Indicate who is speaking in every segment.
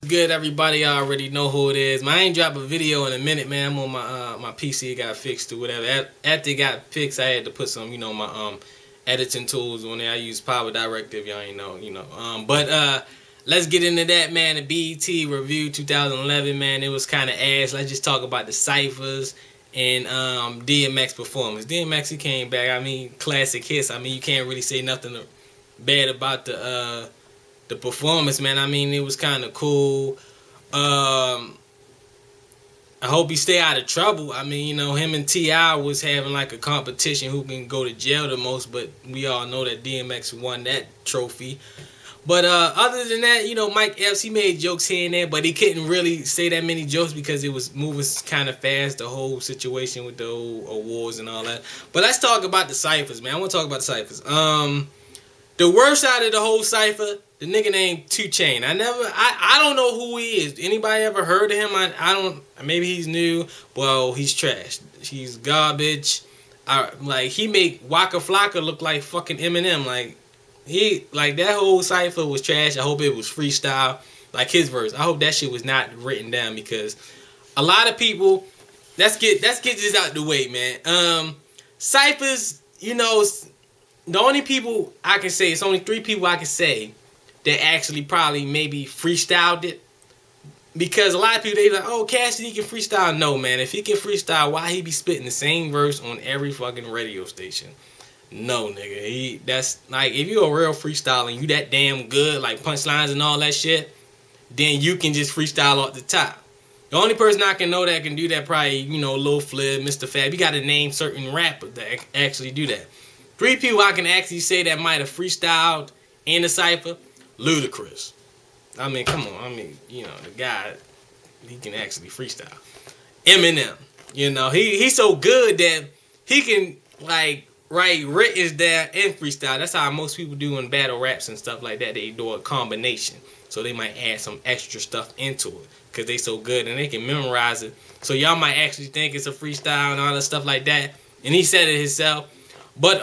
Speaker 1: Good, everybody already know who it is. Man, I ain't dropped a video in a minute, man. I'm on my PC got fixed or whatever. After it got fixed, I had to put some, my editing tools on there. I use Power Directive, y'all ain't know. But let's get into that, man. The BET review 2011, man. It was kind of ass. Let's just talk about the ciphers and DMX performance. DMX, he came back. I mean, classic hits. I mean, you can't really say nothing bad about the performance, man. I mean, it was kind of cool. I hope he stay out of trouble. I mean, him and T.I. was having like a competition who can go to jail the most, but we all know that DMX won that trophy. But other than that, Mike Epps, he made jokes here and there, but he couldn't really say that many jokes because it was moving kind of fast, the whole situation with the whole awards and all that. But let's talk about the ciphers, man. I want to talk about the ciphers. The worst out of the whole cipher, the nigga named 2 Chainz. I don't know who he is. Anybody ever heard of him? I don't. Maybe he's new. Well, he's trash. He's garbage. He make Waka Flocka look like fucking Eminem. That whole cipher was trash. I hope it was freestyle, like his verse. I hope that shit was not written down because a lot of people. Let's get this out the way, man. Ciphers, the only people I can say, it's only 3 people I can say that actually probably maybe freestyled it. Because a lot of people, they like, oh, Cassidy can freestyle. No, man. If he can freestyle, why he be spitting the same verse on every fucking radio station? No, nigga. That's like, if you a real freestyler and you that damn good, like punchlines and all that shit, then you can just freestyle off the top. The only person I can know that can do that probably, Lil Flip, Mr. Fab. You got to name certain rappers that actually do that. 3 people I can actually say that might have freestyled in the cipher. Ludacris. I mean, come on. I mean, the guy, he can actually freestyle. Eminem. He's so good that he can, write written down and freestyle. That's how most people do in battle raps and stuff like that. They do a combination. So they might add some extra stuff into it because they so good and they can memorize it. So y'all might actually think it's a freestyle and all that stuff like that. And he said it himself. But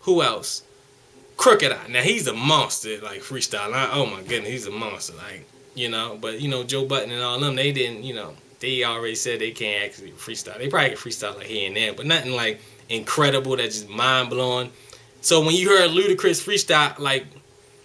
Speaker 1: who else? Crooked Eye. Now he's a monster, like freestyle. Oh my goodness, he's a monster. But Joe Budden and all them, they didn't, they already said they can't actually freestyle. They probably can freestyle like here and there, but nothing like incredible that's just mind blowing. So when you heard Ludacris freestyle, like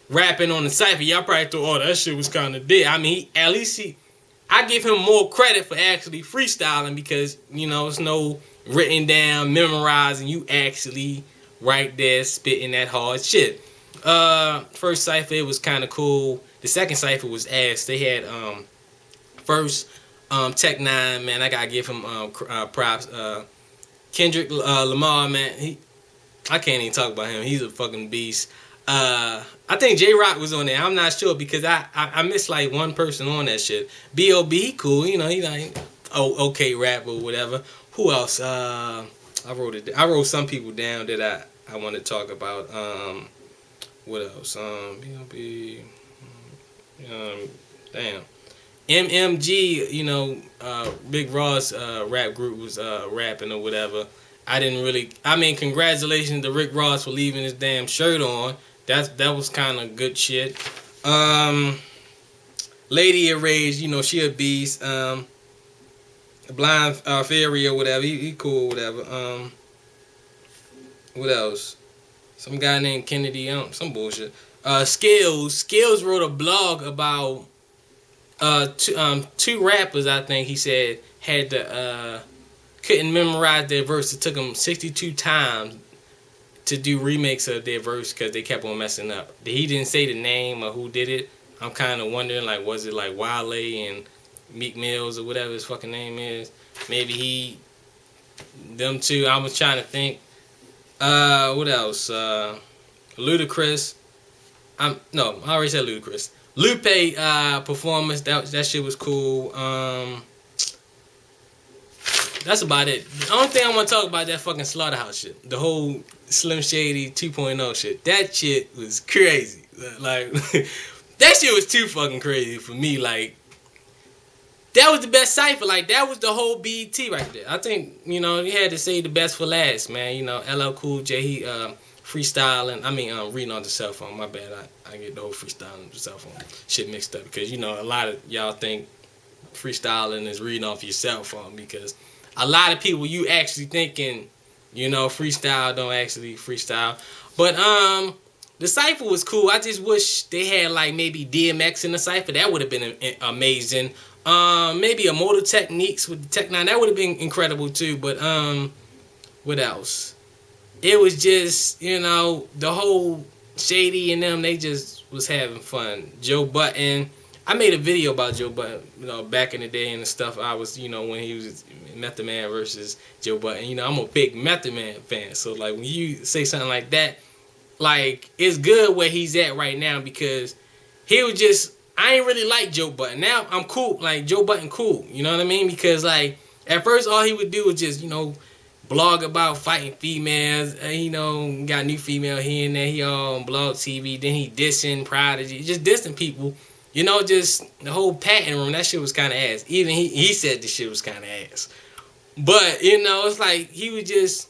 Speaker 1: rapping on the cipher, y'all probably thought, oh, that shit was kind of dead. I mean, I give him more credit for actually freestyling because it's no written down, memorizing. You actually right there spitting that hard shit. First cipher, it was kind of cool. The second cipher was ass. They had first Tech Nine, man. I gotta give him props. Kendrick Lamar, man. I can't even talk about him. He's a fucking beast. I think J Rock was on there. I'm not sure because I missed like one person on that shit. B.O.B. he cool. He like okay rap or whatever. Who else? I wrote some people down that I want to talk about. What else? B.O.B. Damn. MMG, Big Ross rap group was rapping or whatever. Congratulations to Rick Ross for leaving his damn shirt on. That was kind of good shit. Lady of Rage, she a beast. Blind Fairy or whatever, he cool, whatever. What else? Some guy named Kennedy, some bullshit. Skills wrote a blog about two rappers. I think he said had couldn't memorize their verse. It took them 62 times to do remakes of their verse because they kept on messing up. He didn't say the name or who did it. I'm kind of wondering, was it like Wale and Meek Mills or whatever his fucking name is? Maybe them two. I was trying to think. What else? Ludacris. I already said Ludacris. Lupe performance. That shit was cool. That's about it. The only thing I want to talk about that fucking Slaughterhouse shit. The whole Slim Shady 2.0 shit. That shit was crazy. That shit was too fucking crazy for me. That was the best cipher. That was the whole BET right there. I think, you had to say the best for last, man. LL Cool J, he freestyling. I mean, reading on the cell phone. My bad. I get the whole freestyling on the cell phone shit mixed up because you know a lot of y'all think freestyling is reading off your cell phone because a lot of people you actually thinking, you know, freestyle don't actually freestyle. But the cipher was cool. I just wish they had like maybe DMX in the cipher. That would have been amazing. Maybe a Motor Techniques with the Tech 9. That would have been incredible too. But what else? It was just, you know, the whole Shady and them, they just was having fun. Joe Budden, I made a video about Joe Budden, you know, back in the day and stuff. I was, you know, when he was Method Man versus Joe Budden. You know, I'm a big Method Man fan. So, like, when you say something like that, like, it's good where he's at right now because he was just, I ain't really like Joe Budden. Now, I'm cool. Like, Joe Budden cool. You know what I mean? Because, like, at first, all he would do was just, you know, blog about fighting females. You know, got a new female here and there. He all on blog TV. Then he dissing Prodigy. Just dissing people. You know, just the whole patent room. That shit was kind of ass. Even he said the shit was kind of ass. But, you know, it's like he was just...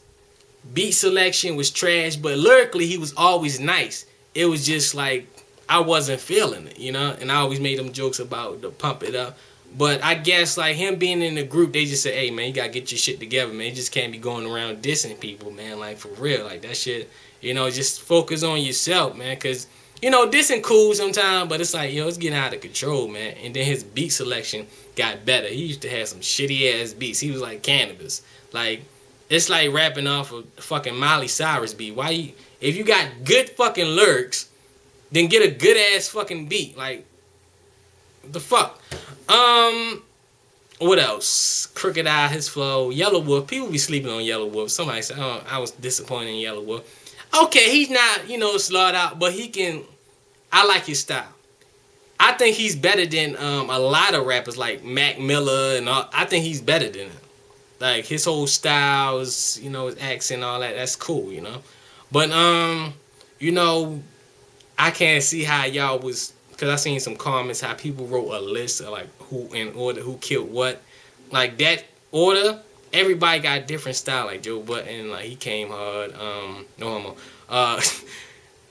Speaker 1: Beat selection was trash. But lyrically, he was always nice. It was just like... I wasn't feeling it, you know? And I always made them jokes about the pump it up. But I guess, like, him being in the group, they just said, hey, man, you gotta get your shit together, man. You just can't be going around dissing people, man. Like, for real. Like, that shit, you know, just focus on yourself, man. Because, you know, dissing cool sometimes, but it's like, yo, it's getting out of control, man. And then his beat selection got better. He used to have some shitty-ass beats. He was like Cannabis. Like, it's like rapping off of fucking Miley Cyrus beat. Why you... If you got good fucking lyrics, then get a good-ass fucking beat. Like, what the fuck? What else? Crooked Eye, his flow. Yellow Wolf. People be sleeping on Yellow Wolf. Somebody said, oh, I was disappointed in Yellow Wolf. Okay, he's not, you know, slawed out, but he can... I like his style. I think he's better than a lot of rappers like Mac Miller and all. I think he's better than him. Like, his whole style, his, you know, his accent, all that, that's cool, you know? But, you know, I can't see how y'all was... Because I seen some comments how people wrote a list of like who in order, who killed what. Like that order, everybody got a different style. Like Joe Budden, like he came hard. No homo.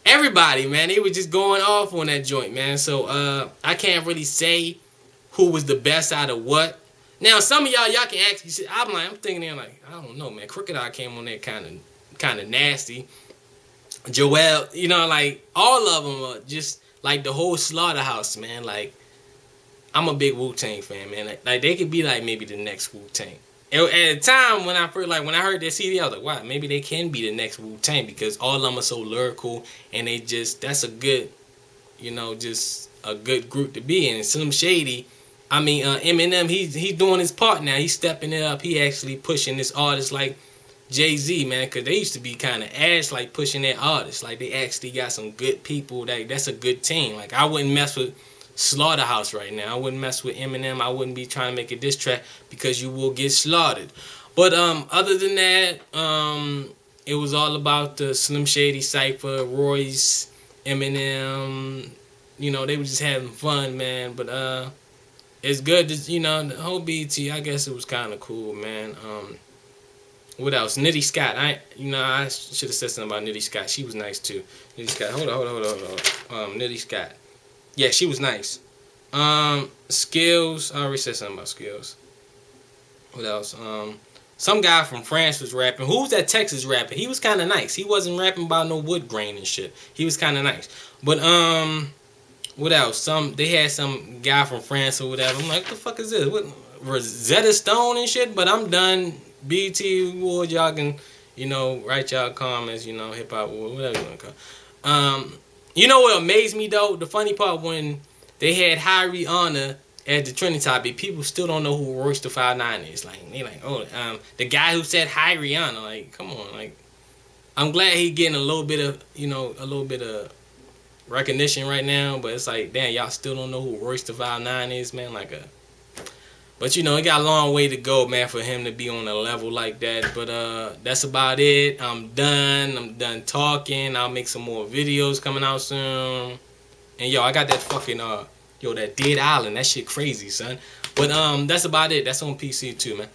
Speaker 1: Everybody, man, they were just going off on that joint, man. So I can't really say who was the best out of what. Now some of y'all can actually. I'm thinking they're like, I don't know, man. Crooked Eye came on there kind of nasty. Joel, you know, like all of them are just. Like the whole Slaughterhouse, man. Like, I'm a big Wu-Tang fan, man. Like they could be like maybe the next Wu-Tang. At the time when I first, like when I heard that CD, I was like, wow, maybe they can be the next Wu-Tang because all of them are so lyrical and they just, that's a good, you know, just a good group to be in. Slim Shady, I mean, Eminem, he's doing his part now. He's stepping it up. He actually pushing this artist like Jay-Z, man, because they used to be kind of ass, like, pushing their artists. Like, they actually got some good people. That's a good team. Like, I wouldn't mess with Slaughterhouse right now. I wouldn't mess with Eminem. I wouldn't be trying to make a diss track because you will get slaughtered. But other than that, it was all about the Slim Shady cypher, Royce, Eminem. You know, they were just having fun, man. But it's good to, you know, the whole BT, I guess it was kind of cool, man. What else? Nitty Scott. I should have said something about Nitty Scott. She was nice too. Nitty Scott. Hold on. Nitty Scott. Yeah, she was nice. Skills. I already said something about Skills. What else? Some guy from France was rapping. Who was that Texas rapping? He was kind of nice. He wasn't rapping about no wood grain and shit. He was kind of nice. But what else? They had some guy from France or whatever. I'm like, what the fuck is this? What, Rosetta Stone and shit? But I'm done. BT Award, y'all can, you know, write y'all comments, you know, Hip-Hop Award, whatever you want to call it. You know what amazed me, though? The funny part, when they had Harry Honor at the trending topic, people still don't know who Royce the 5'9" is. Like, they like, oh, the guy who said Hi Rihanna, like, come on, like, I'm glad he getting a little bit of, you know, recognition right now, but it's like, damn, y'all still don't know who Royce the 5'9" is, man, but, you know, it got a long way to go, man, for him to be on a level like that. But that's about it. I'm done talking. I'll make some more videos coming out soon. And, yo, I got that fucking, that Dead Island. That shit crazy, son. But that's about it. That's on PC, too, man.